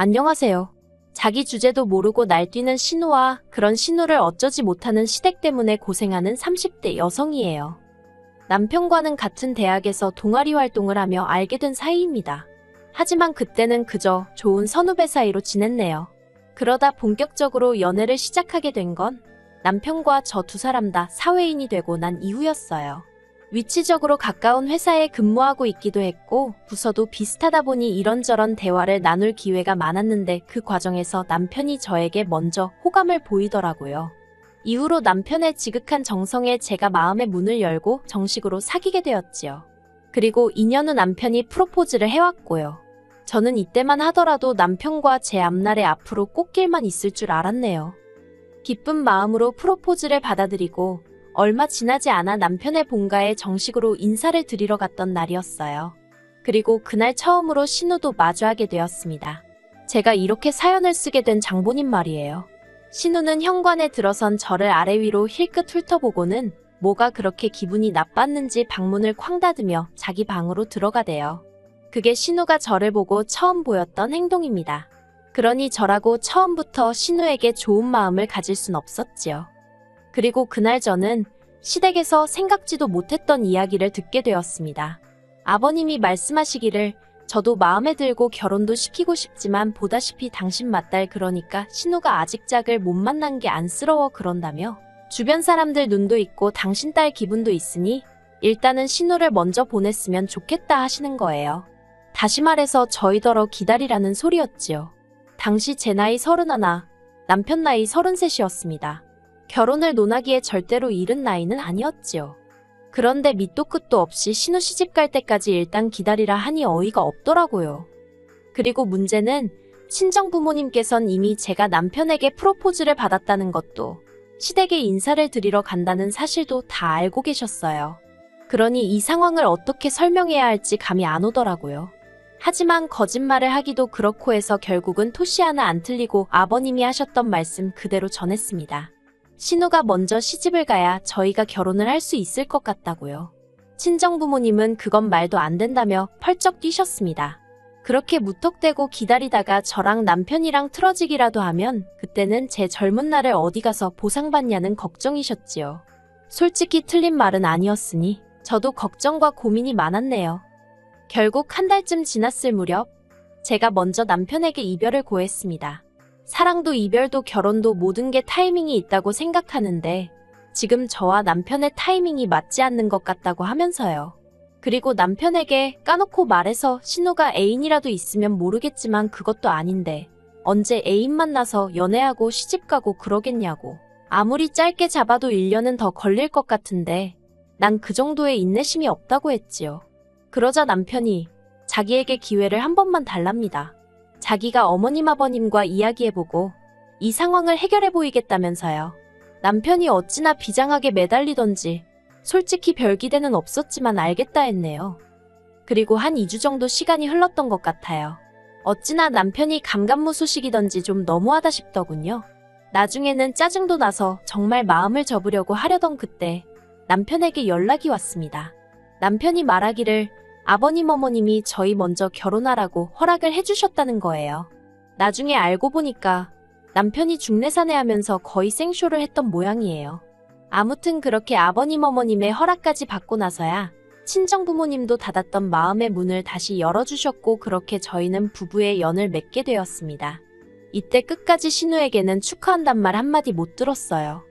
안녕하세요. 자기 주제도 모르고 날뛰는 신우와 그런 신우를 어쩌지 못하는 시댁 때문에 고생하는 30대 여성이에요. 남편과는 같은 대학에서 동아리 활동을 하며 알게 된 사이입니다. 하지만 그때는 그저 좋은 선후배 사이로 지냈네요. 그러다 본격적으로 연애를 시작하게 된 건 남편과 저 두 사람 다 사회인이 되고 난 이후였어요. 위치적으로 가까운 회사에 근무하고 있기도 했고 부서도 비슷하다 보니 이런저런 대화를 나눌 기회가 많았는데 그 과정에서 남편이 저에게 먼저 호감을 보이더라고요. 이후로 남편의 지극한 정성에 제가 마음의 문을 열고 정식으로 사귀게 되었지요. 그리고 2년 후 남편이 프로포즈를 해왔고요. 저는 이때만 하더라도 남편과 제 앞날에 앞으로 꽃길만 있을 줄 알았네요. 기쁜 마음으로 프로포즈를 받아들이고 얼마 지나지 않아 남편의 본가에 정식으로 인사를 드리러 갔던 날이었어요. 그리고 그날 처음으로 신우도 마주하게 되었습니다. 제가 이렇게 사연을 쓰게 된 장본인 말이에요. 신우는 현관에 들어선 저를 아래 위로 힐끗 훑어보고는 뭐가 그렇게 기분이 나빴는지 방문을 쾅 닫으며 자기 방으로 들어가대요. 그게 신우가 저를 보고 처음 보였던 행동입니다. 그러니 저라고 처음부터 신우에게 좋은 마음을 가질 순 없었지요. 그리고 그날 저는 시댁에서 생각지도 못했던 이야기를 듣게 되었습니다. 아버님이 말씀하시기를 저도 마음에 들고 결혼도 시키고 싶지만 보다시피 당신 맏딸 그러니까 신우가 아직 짝을 못 만난 게 안쓰러워 그런다며 주변 사람들 눈도 있고 당신 딸 기분도 있으니 일단은 신우를 먼저 보냈으면 좋겠다 하시는 거예요. 다시 말해서 저희더러 기다리라는 소리였지요. 당시 제 나이 31, 남편 나이 33이었습니다. 결혼을 논하기에 절대로 이른 나이는 아니었지요. 그런데 밑도 끝도 없이 신우 시집갈 때까지 일단 기다리라 하니 어이가 없더라고요. 그리고 문제는 친정 부모님께선 이미 제가 남편에게 프로포즈를 받았다는 것도 시댁에 인사를 드리러 간다는 사실도 다 알고 계셨어요. 그러니 이 상황을 어떻게 설명해야 할지 감이 안 오더라고요. 하지만 거짓말을 하기도 그렇고 해서 결국은 토시 하나 안 틀리고 아버님이 하셨던 말씀 그대로 전했습니다. 신우가 먼저 시집을 가야 저희가 결혼을 할 수 있을 것 같다고요. 친정부모님은 그건 말도 안 된다며 펄쩍 뛰셨습니다. 그렇게 무턱대고 기다리다가 저랑 남편이랑 틀어지기라도 하면 그때는 제 젊은 날을 어디 가서 보상받냐는 걱정이셨지요. 솔직히 틀린 말은 아니었으니 저도 걱정과 고민이 많았네요. 결국 한 달쯤 지났을 무렵 제가 먼저 남편에게 이별을 고했습니다. 사랑도 이별도 결혼도 모든 게 타이밍이 있다고 생각하는데 지금 저와 남편의 타이밍이 맞지 않는 것 같다고 하면서요. 그리고 남편에게 까놓고 말해서 신우가 애인이라도 있으면 모르겠지만 그것도 아닌데 언제 애인 만나서 연애하고 시집가고 그러겠냐고. 아무리 짧게 잡아도 1년은 더 걸릴 것 같은데 난 그 정도의 인내심이 없다고 했지요. 그러자 남편이 자기에게 기회를 한 번만 달랍니다. 자기가 어머님 아버님과 이야기해보고 이 상황을 해결해 보이겠다면서요. 남편이 어찌나 비장하게 매달리던지 솔직히 별 기대는 없었지만 알겠다 했네요. 그리고 한 2주 정도 시간이 흘렀던 것 같아요. 어찌나 남편이 감감무소식이던지 좀 너무하다 싶더군요. 나중에는 짜증도 나서 정말 마음을 접으려고 하려던 그때 남편에게 연락이 왔습니다. 남편이 말하기를 아버님 어머님이 저희 먼저 결혼하라고 허락을 해주셨다는 거예요. 나중에 알고 보니까 남편이 중내사내하면서 거의 생쇼를 했던 모양이에요. 아무튼 그렇게 아버님 어머님의 허락까지 받고 나서야 친정부모님도 닫았던 마음의 문을 다시 열어주셨고 그렇게 저희는 부부의 연을 맺게 되었습니다. 이때 끝까지 신우에게는 축하한단 말 한마디 못 들었어요.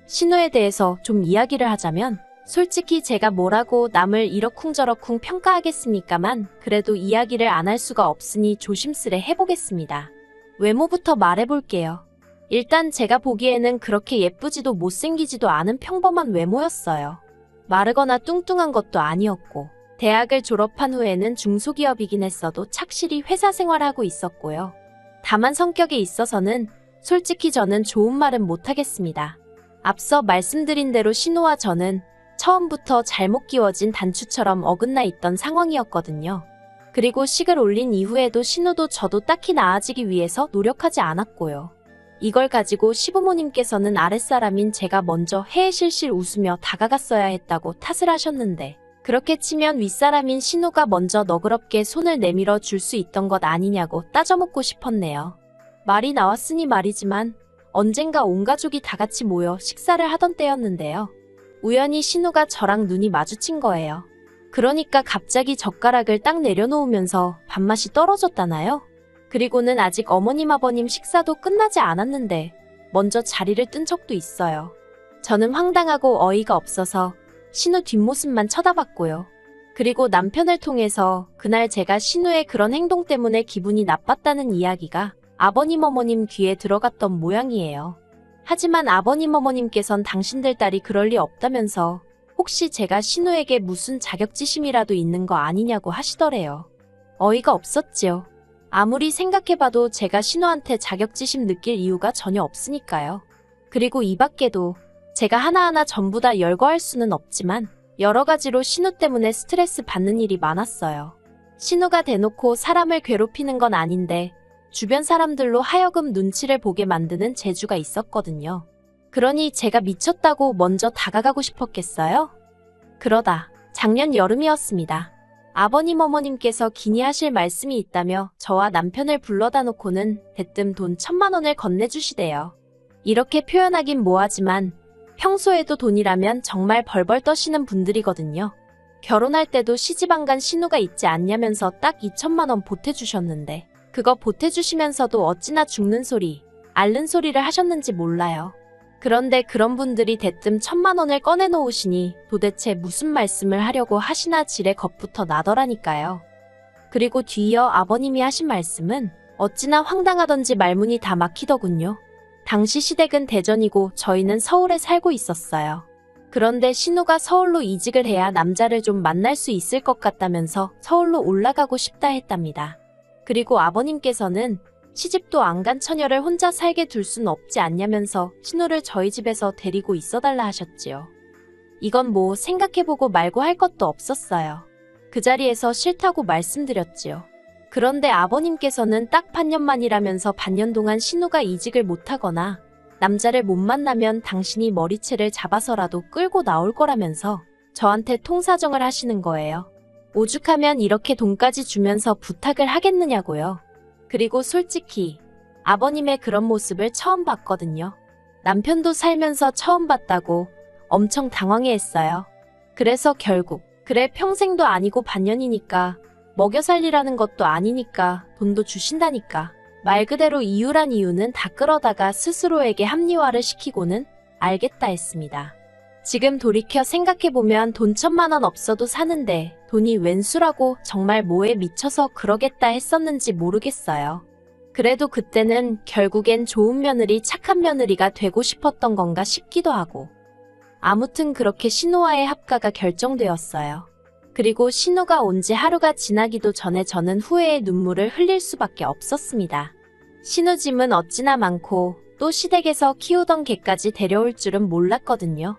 신우에 대해서 좀 이야기를 하자면 솔직히 제가 뭐라고 남을 이러쿵저러쿵 평가하겠습니까만 그래도 이야기를 안 할 수가 없으니 조심스레 해보겠습니다. 외모부터 말해볼게요. 일단 제가 보기에는 그렇게 예쁘지도 못생기지도 않은 평범한 외모였어요. 마르거나 뚱뚱한 것도 아니었고 대학을 졸업한 후에는 중소기업이긴 했어도 착실히 회사 생활하고 있었고요. 다만 성격에 있어서는 솔직히 저는 좋은 말은 못하겠습니다. 앞서 말씀드린 대로 신우와 저는 처음부터 잘못 끼워진 단추처럼 어긋나 있던 상황이었거든요. 그리고 식을 올린 이후에도 신우도 저도 딱히 나아지기 위해서 노력하지 않았고요. 이걸 가지고 시부모님께서는 아랫사람인 제가 먼저 해해실실 웃으며 다가갔어야 했다고 탓을 하셨는데 그렇게 치면 윗사람인 신우가 먼저 너그럽게 손을 내밀어 줄 수 있던 것 아니냐고 따져먹고 싶었네요. 말이 나왔으니 말이지만 언젠가 온 가족이 다 같이 모여 식사를 하던 때였는데요. 우연히 신우가 저랑 눈이 마주친 거예요. 그러니까 갑자기 젓가락을 딱 내려놓으면서 밥맛이 떨어졌다나요? 그리고는 아직 어머님 아버님 식사도 끝나지 않았는데 먼저 자리를 뜬 적도 있어요. 저는 황당하고 어이가 없어서 신우 뒷모습만 쳐다봤고요. 그리고 남편을 통해서 그날 제가 신우의 그런 행동 때문에 기분이 나빴다는 이야기가 아버님 어머님 귀에 들어갔던 모양이에요. 하지만 아버님 어머님께선 당신들 딸이 그럴 리 없다면서 혹시 제가 신우에게 무슨 자격지심이라도 있는 거 아니냐고 하시더래요. 어이가 없었지요. 아무리 생각해봐도 제가 신우한테 자격지심 느낄 이유가 전혀 없으니까요. 그리고 이 밖에도 제가 하나하나 전부 다 열거할 수는 없지만 여러 가지로 신우 때문에 스트레스 받는 일이 많았어요. 신우가 대놓고 사람을 괴롭히는 건 아닌데 주변 사람들로 하여금 눈치를 보게 만드는 재주가 있었거든요. 그러니 제가 미쳤다고 먼저 다가가고 싶었겠어요? 그러다 작년 여름이었습니다. 아버님 어머님께서 기니하실 말씀이 있다며 저와 남편을 불러다 놓고는 대뜸 돈 1,000만 원을 건네주시대요. 이렇게 표현하긴 뭐하지만 평소에도 돈이라면 정말 벌벌 떠시는 분들이거든요. 결혼할 때도 시집안 간 신우가 있지 않냐면서 딱 2,000만 원 보태주셨는데 그거 보태주시면서도 어찌나 죽는 소리, 앓는 소리를 하셨는지 몰라요. 그런데 그런 분들이 대뜸 1,000만 원을 꺼내놓으시니 도대체 무슨 말씀을 하려고 하시나 지레 겁부터 나더라니까요. 그리고 뒤이어 아버님이 하신 말씀은 어찌나 황당하던지 말문이 다 막히더군요. 당시 시댁은 대전이고 저희는 서울에 살고 있었어요. 그런데 신우가 서울로 이직을 해야 남자를 좀 만날 수 있을 것 같다면서 서울로 올라가고 싶다 했답니다. 그리고 아버님께서는 시집도 안 간 처녀를 혼자 살게 둘 순 없지 않냐면서 신우를 저희 집에서 데리고 있어달라 하셨지요. 이건 뭐 생각해보고 말고 할 것도 없었어요. 그 자리에서 싫다고 말씀드렸지요. 그런데 아버님께서는 딱 반년만이라면서 반년 동안 신우가 이직을 못하거나 남자를 못 만나면 당신이 머리채를 잡아서라도 끌고 나올 거라면서 저한테 통사정을 하시는 거예요. 오죽하면 이렇게 돈까지 주면서 부탁을 하겠느냐고요. 그리고 솔직히 아버님의 그런 모습을 처음 봤거든요. 남편도 살면서 처음 봤다고 엄청 당황해했어요. 그래서 결국 그래 평생도 아니고 반년이니까 먹여 살리라는 것도 아니니까 돈도 주신다니까 말 그대로 이유란 이유는 다 끌어다가 스스로에게 합리화를 시키고는 알겠다 했습니다. 지금 돌이켜 생각해보면 돈 1,000만 원 없어도 사는데 돈이 웬수라고 정말 뭐에 미쳐서 그러겠다 했었는지 모르겠어요. 그래도 그때는 결국엔 좋은 며느리, 착한 며느리가 되고 싶었던 건가 싶기도 하고. 아무튼 그렇게 신우와의 합가가 결정되었어요. 그리고 신우가 온 지 하루가 지나기도 전에 저는 후회의 눈물을 흘릴 수밖에 없었습니다. 신우 짐은 어찌나 많고 또 시댁에서 키우던 개까지 데려올 줄은 몰랐거든요.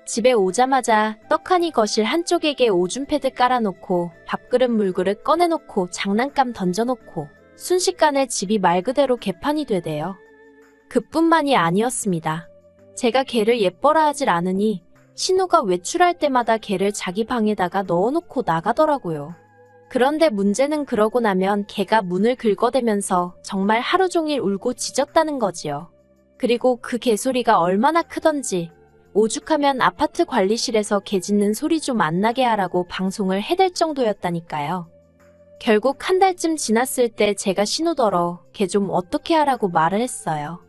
집에 오자마자 떡하니 거실 한쪽에게 오줌 패드 깔아놓고 밥그릇 물그릇 꺼내놓고 장난감 던져놓고 순식간에 집이 말 그대로 개판이 되대요. 그뿐만이 아니었습니다. 제가 개를 예뻐라 하질 않으니 신우가 외출할 때마다 개를 자기 방에다가 넣어놓고 나가더라고요. 그런데 문제는 그러고 나면 개가 문을 긁어대면서 정말 하루 종일 울고 짖었다는 거지요. 그리고 그 개소리가 얼마나 크던지 오죽하면 아파트 관리실에서 개 짖는 소리 좀 안 나게 하라고 방송을 해댈 정도였다니까요. 결국 한 달쯤 지났을 때 제가 신우더러 개 좀 어떻게 하라고 말을 했어요.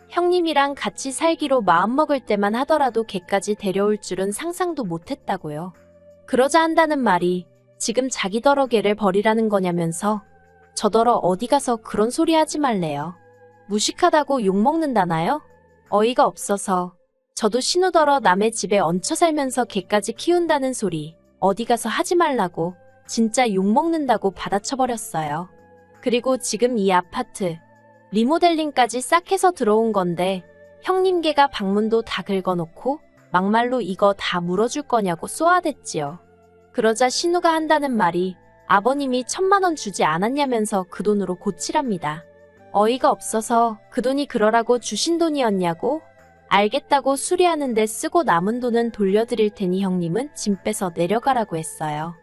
형님이랑 같이 살기로 마음먹을 때만 하더라도 개까지 데려올 줄은 상상도 못했다고요. 그러자 한다는 말이 지금 자기더러 개를 버리라는 거냐면서 저더러 어디 가서 그런 소리 하지 말래요. 무식하다고 욕먹는다나요? 어이가 없어서 저도 신우더러 남의 집에 얹혀 살면서 개까지 키운다는 소리 어디 가서 하지 말라고 진짜 욕먹는다고 받아쳐버렸어요. 그리고 지금 이 아파트 리모델링까지 싹 해서 들어온 건데 형님 개가 방문도 다 긁어놓고 막말로 이거 다 물어줄 거냐고 쏘아댔지요. 그러자 신우가 한다는 말이 아버님이 1,000만 원 주지 않았냐면서 그 돈으로 고치랍니다. 어이가 없어서 그 돈이 그러라고 주신 돈이었냐고? 알겠다고 수리하는데 쓰고 남은 돈은 돌려드릴 테니 형님은 짐 빼서 내려가라고 했어요.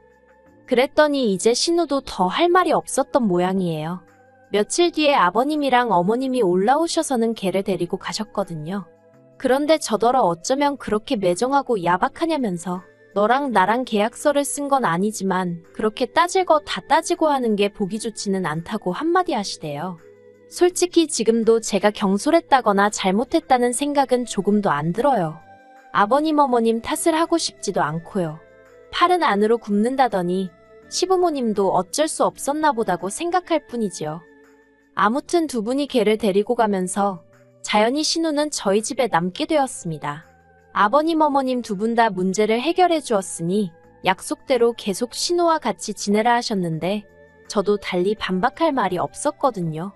그랬더니 이제 신우도 더 할 말이 없었던 모양이에요. 며칠 뒤에 아버님이랑 어머님이 올라오셔서는 걔를 데리고 가셨거든요. 그런데 저더러 어쩌면 그렇게 매정하고 야박하냐면서 너랑 나랑 계약서를 쓴 건 아니지만 그렇게 따질 거 다 따지고 하는 게 보기 좋지는 않다고 한마디 하시대요. 솔직히 지금도 제가 경솔했다거나 잘못했다는 생각은 조금도 안 들어요. 아버님 어머님 탓을 하고 싶지도 않고요. 팔은 안으로 굽는다더니 시부모님도 어쩔 수 없었나 보다고 생각할 뿐이지요. 아무튼 두 분이 걔를 데리고 가면서 자연히 신우는 저희 집에 남게 되었습니다. 아버님 어머님 두 분 다 문제를 해결해 주었으니 약속대로 계속 신우와 같이 지내라 하셨는데 저도 달리 반박할 말이 없었거든요.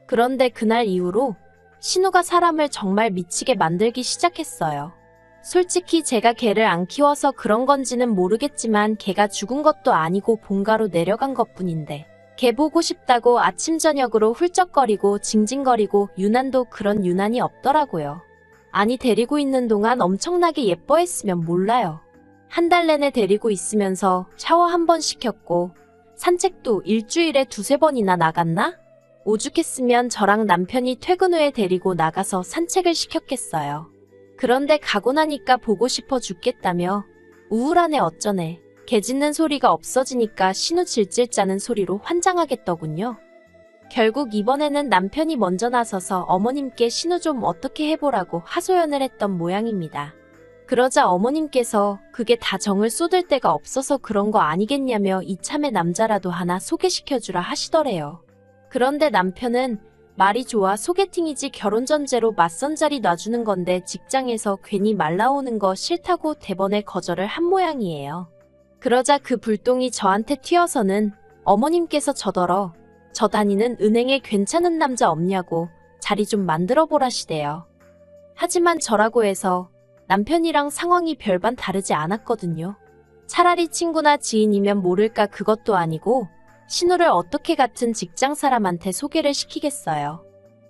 그런데 그날 이후로 신우가 사람을 정말 미치게 만들기 시작했어요. 솔직히 제가 걔를 안 키워서 그런 건지는 모르겠지만 걔가 죽은 것도 아니고 본가로 내려간 것뿐인데 걔 보고 싶다고 아침 저녁으로 훌쩍거리고 징징거리고 유난도 그런 유난이 없더라고요. 아니 데리고 있는 동안 엄청나게 예뻐했으면 몰라요. 한 달 내내 데리고 있으면서 샤워 한 번 시켰고 산책도 일주일에 두세 번이나 나갔나? 오죽했으면 저랑 남편이 퇴근 후에 데리고 나가서 산책을 시켰겠어요. 그런데 가고 나니까 보고 싶어 죽겠다며 우울하네 어쩌네. 개 짖는 소리가 없어지니까 신우 질질 짜는 소리로 환장하겠더군요. 결국 이번에는 남편이 먼저 나서서 어머님께 신우 좀 어떻게 해보라고 하소연을 했던 모양입니다. 그러자 어머님께서 그게 다 정을 쏟을 데가 없어서 그런 거 아니겠냐며 이참에 남자라도 하나 소개시켜주라 하시더래요. 그런데 남편은 말이 좋아 소개팅이지 결혼 전제로 맞선 자리 놔주는 건데 직장에서 괜히 말 나오는 거 싫다고 대번에 거절을 한 모양이에요. 그러자 그 불똥이 저한테 튀어서는 어머님께서 저더러 저 다니는 은행에 괜찮은 남자 없냐고 자리 좀 만들어 보라시대요. 하지만 저라고 해서 남편이랑 상황이 별반 다르지 않았거든요. 차라리 친구나 지인이면 모를까 그것도 아니고 신우를 어떻게 같은 직장 사람한테 소개를 시키겠어요.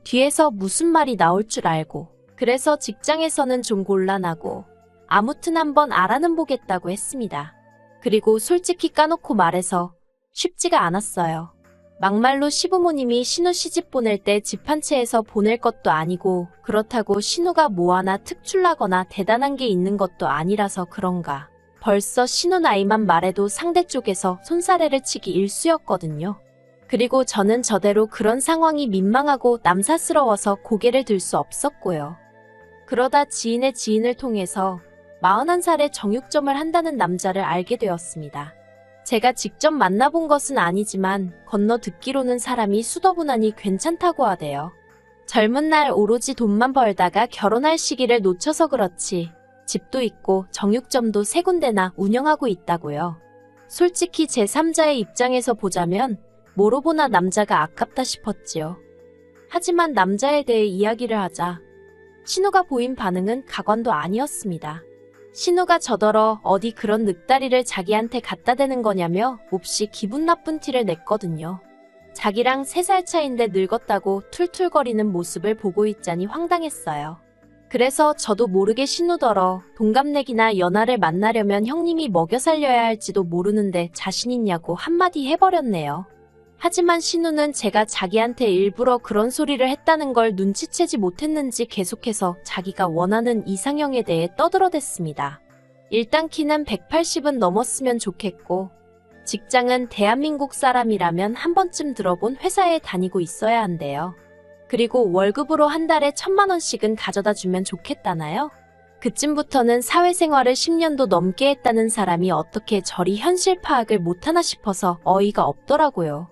뒤에서 무슨 말이 나올 줄 알고 그래서 직장에서는 좀 곤란하고 아무튼 한번 알아는 보겠다고 했습니다. 그리고 솔직히 까놓고 말해서 쉽지가 않았어요. 막말로 시부모님이 신우 시집 보낼 때 집 한 채에서 보낼 것도 아니고 그렇다고 신우가 뭐 하나 특출나거나 대단한 게 있는 것도 아니라서 그런가. 벌써 신우 나이만 말해도 상대 쪽에서 손사래를 치기 일쑤였거든요. 그리고 저는 저대로 그런 상황이 민망하고 남사스러워서 고개를 들 수 없었고요. 그러다 지인의 지인을 통해서 41살에 정육점을 한다는 남자를 알게 되었습니다. 제가 직접 만나본 것은 아니지만 건너 듣기로는 사람이 수더분하니 괜찮다고 하대요. 젊은 날 오로지 돈만 벌다가 결혼할 시기를 놓쳐서 그렇지 집도 있고 정육점도 3군데나 운영하고 있다고요. 솔직히 제3자의 입장에서 보자면 뭐로 보나 남자가 아깝다 싶었지요. 하지만 남자에 대해 이야기를 하자 신우가 보인 반응은 가관도 아니었습니다. 신우가 저더러 어디 그런 늑다리를 자기한테 갖다 대는 거냐며 몹시 기분 나쁜 티를 냈거든요. 자기랑 3살 차인데 늙었다고 툴툴거리는 모습을 보고 있자니 황당했어요. 그래서 저도 모르게 신우더러 동갑내기나 연하를 만나려면 형님이 먹여 살려야 할지도 모르는데 자신 있냐고 한마디 해버렸네요. 하지만 신우는 제가 자기한테 일부러 그런 소리를 했다는 걸 눈치채지 못했는지 계속해서 자기가 원하는 이상형에 대해 떠들어댔습니다. 일단 키는 180은 넘었으면 좋겠고 직장은 대한민국 사람이라면 한 번쯤 들어본 회사에 다니고 있어야 한대요. 그리고 월급으로 한 달에 1000만 원씩은 가져다 주면 좋겠다나요? 그쯤부터는 사회생활을 10년도 넘게 했다는 사람이 어떻게 저리 현실 파악을 못하나 싶어서 어이가 없더라고요.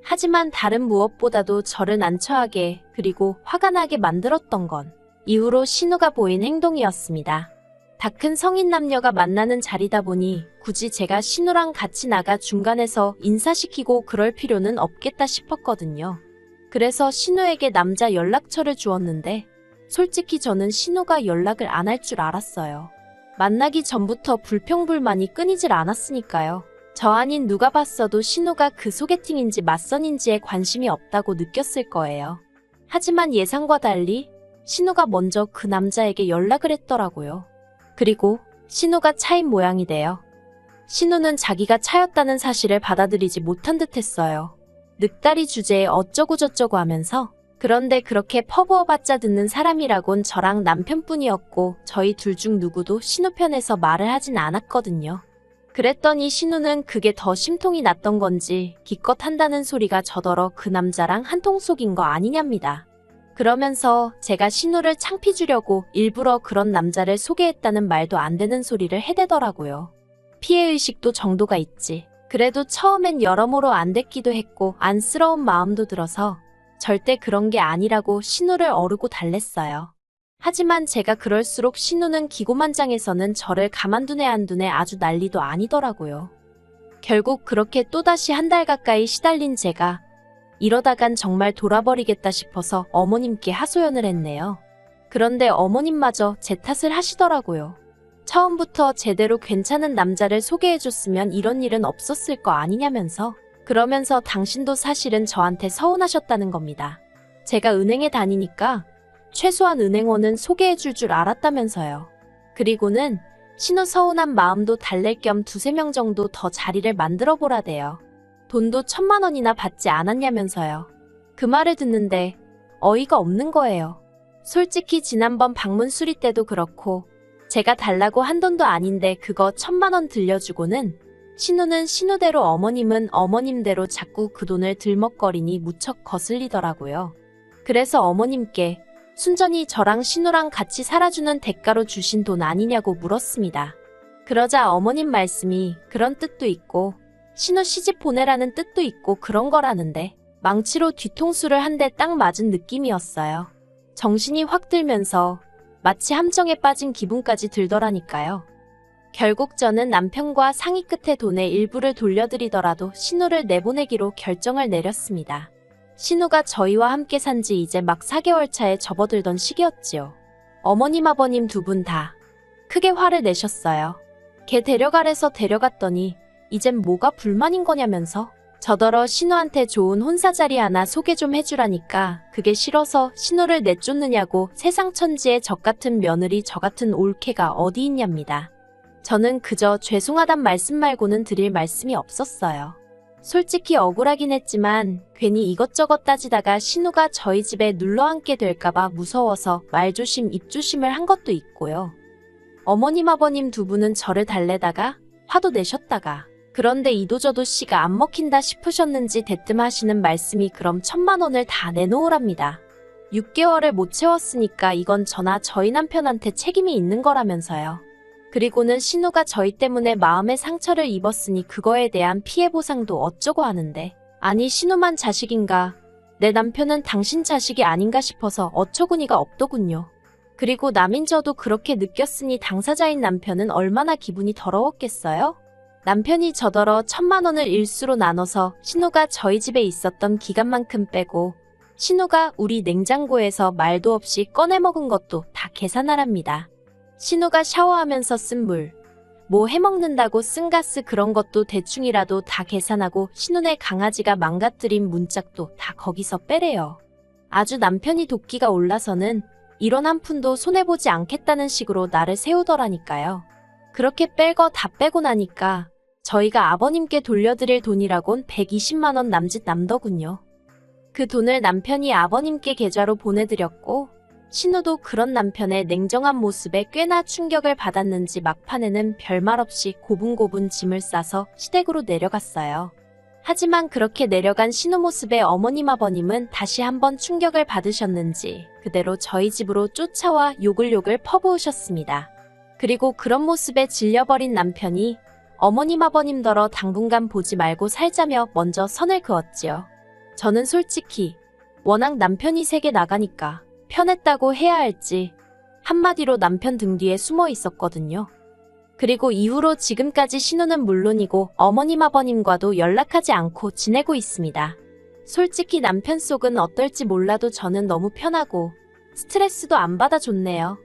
하지만 다른 무엇보다도 저를 난처하게 그리고 화가 나게 만들었던 건 이후로 신우가 보인 행동이었습니다. 다 큰 성인 남녀가 만나는 자리다 보니 굳이 제가 신우랑 같이 나가 중간에서 인사시키고 그럴 필요는 없겠다 싶었거든요. 그래서 신우에게 남자 연락처를 주었는데 솔직히 저는 신우가 연락을 안 할 줄 알았어요. 만나기 전부터 불평불만이 끊이질 않았으니까요. 저 아닌 누가 봤어도 신우가 그 소개팅인지 맞선인지에 관심이 없다고 느꼈을 거예요. 하지만 예상과 달리 신우가 먼저 그 남자에게 연락을 했더라고요. 그리고 신우가 차인 모양이 돼요. 신우는 자기가 차였다는 사실을 받아들이지 못한 듯 했어요. 늑다리 주제에 어쩌고저쩌고 하면서 그런데 그렇게 퍼부어봤자 듣는 사람이라곤 저랑 남편뿐이었고 저희 둘 중 누구도 신우 편에서 말을 하진 않았거든요. 그랬더니 신우는 그게 더 심통이 났던 건지 기껏 한다는 소리가 저더러 그 남자랑 한통 속인 거 아니냐입니다. 그러면서 제가 신우를 창피 주려고 일부러 그런 남자를 소개했다는 말도 안 되는 소리를 해대더라고요. 피해의식도 정도가 있지. 그래도 처음엔 여러모로 안 됐기도 했고 안쓰러운 마음도 들어서 절대 그런 게 아니라고 신우를 어르고 달랬어요. 하지만 제가 그럴수록 신우는 기고만장해서는 저를 가만두네 안 두네 아주 난리도 아니더라고요. 결국 그렇게 또다시 한 달 가까이 시달린 제가 이러다간 정말 돌아버리겠다 싶어서 어머님께 하소연을 했네요. 그런데 어머님마저 제 탓을 하시더라고요. 처음부터 제대로 괜찮은 남자를 소개해줬으면 이런 일은 없었을 거 아니냐면서 그러면서 당신도 사실은 저한테 서운하셨다는 겁니다. 제가 은행에 다니니까 최소한 은행원은 소개해줄 줄 알았다면서요. 그리고는 신우 서운한 마음도 달랠 겸 2~3명 정도 더 자리를 만들어 보라대요. 돈도 1,000만 원이나 받지 않았냐면서요. 그 말을 듣는데 어이가 없는 거예요. 솔직히 지난번 방문 수리 때도 그렇고 제가 달라고 한 돈도 아닌데 그거 1,000만 원 들려주고는 신우는 신우대로 어머님은 어머님대로 자꾸 그 돈을 들먹거리니 무척 거슬리더라고요. 그래서 어머님께 순전히 저랑 신우랑 같이 살아주는 대가로 주신 돈 아니냐고 물었습니다. 그러자 어머님 말씀이 그런 뜻도 있고 신우 시집 보내라는 뜻도 있고 그런 거라는데 망치로 뒤통수를 한 대 딱 맞은 느낌이었어요. 정신이 확 들면서 마치 함정에 빠진 기분까지 들더라니까요. 결국 저는 남편과 상의 끝에 돈의 일부를 돌려드리더라도 신우를 내보내기로 결정을 내렸습니다. 신우가 저희와 함께 산 지 이제 막 4개월 차에 접어들던 시기였지요. 어머님 아버님 두 분 다 크게 화를 내셨어요. 걔 데려가래서 데려갔더니 이젠 뭐가 불만인 거냐면서 저더러 신우한테 좋은 혼사 자리 하나 소개 좀 해주라니까 그게 싫어서 신우를 내쫓느냐고 세상 천지에 적 같은 며느리 저 같은 올케가 어디 있냐입니다. 저는 그저 죄송하단 말씀 말고는 드릴 말씀이 없었어요. 솔직히 억울하긴 했지만 괜히 이것저것 따지다가 신우가 저희 집에 눌러앉게 될까봐 무서워서 말조심 입조심을 한 것도 있고요. 어머님 아버님 두 분은 저를 달래다가 화도 내셨다가 그런데 이도저도 씨가 안 먹힌다 싶으셨는지 대뜸 하시는 말씀이 그럼 1,000만 원을 다 내놓으랍니다. 6개월을 못 채웠으니까 이건 저나 저희 남편한테 책임이 있는 거라면서요. 그리고는 신우가 저희 때문에 마음의 상처를 입었으니 그거에 대한 피해 보상도 어쩌고 하는데 아니 신우만 자식인가 내 남편은 당신 자식이 아닌가 싶어서 어처구니가 없더군요. 그리고 남인 저도 그렇게 느꼈으니 당사자인 남편은 얼마나 기분이 더러웠겠어요? 남편이 저더러 1,000만 원을 일수로 나눠서 신우가 저희 집에 있었던 기간만큼 빼고 신우가 우리 냉장고에서 말도 없이 꺼내 먹은 것도 다 계산하랍니다. 신우가 샤워하면서 쓴 물, 뭐 해먹는다고 쓴 가스 그런 것도 대충이라도 다 계산하고 신우네 강아지가 망가뜨린 문짝도 다 거기서 빼래요. 아주 남편이 도끼가 올라서는 이런 한 푼도 손해보지 않겠다는 식으로 나를 세우더라니까요. 그렇게 뺄 거 다 빼고 나니까 저희가 아버님께 돌려드릴 돈이라곤 120만 원 남짓 남더군요. 그 돈을 남편이 아버님께 계좌로 보내드렸고 신우도 그런 남편의 냉정한 모습에 꽤나 충격을 받았는지 막판에는 별말 없이 고분고분 짐을 싸서 시댁으로 내려갔어요. 하지만 그렇게 내려간 신우 모습에 어머님 아버님은 다시 한번 충격을 받으셨는지 그대로 저희 집으로 쫓아와 욕을 퍼부으셨습니다. 그리고 그런 모습에 질려버린 남편이 어머님 아버님더러 당분간 보지 말고 살자며 먼저 선을 그었지요. 저는 솔직히 워낙 남편이 세게 나가니까 편했다고 해야 할지 한마디로 남편 등 뒤에 숨어 있었거든요. 그리고 이후로 지금까지 신우는 물론이고 어머님 아버님과도 연락하지 않고 지내고 있습니다. 솔직히 남편 속은 어떨지 몰라도 저는 너무 편하고 스트레스도 안 받아줬네요.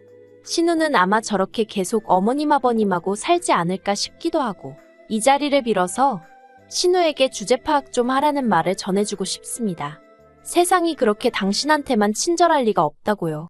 신우는 아마 저렇게 계속 어머님 아버님하고 살지 않을까 싶기도 하고 이 자리를 빌어서 신우에게 주제 파악 좀 하라는 말을 전해주고 싶습니다. 세상이 그렇게 당신한테만 친절할 리가 없다고요.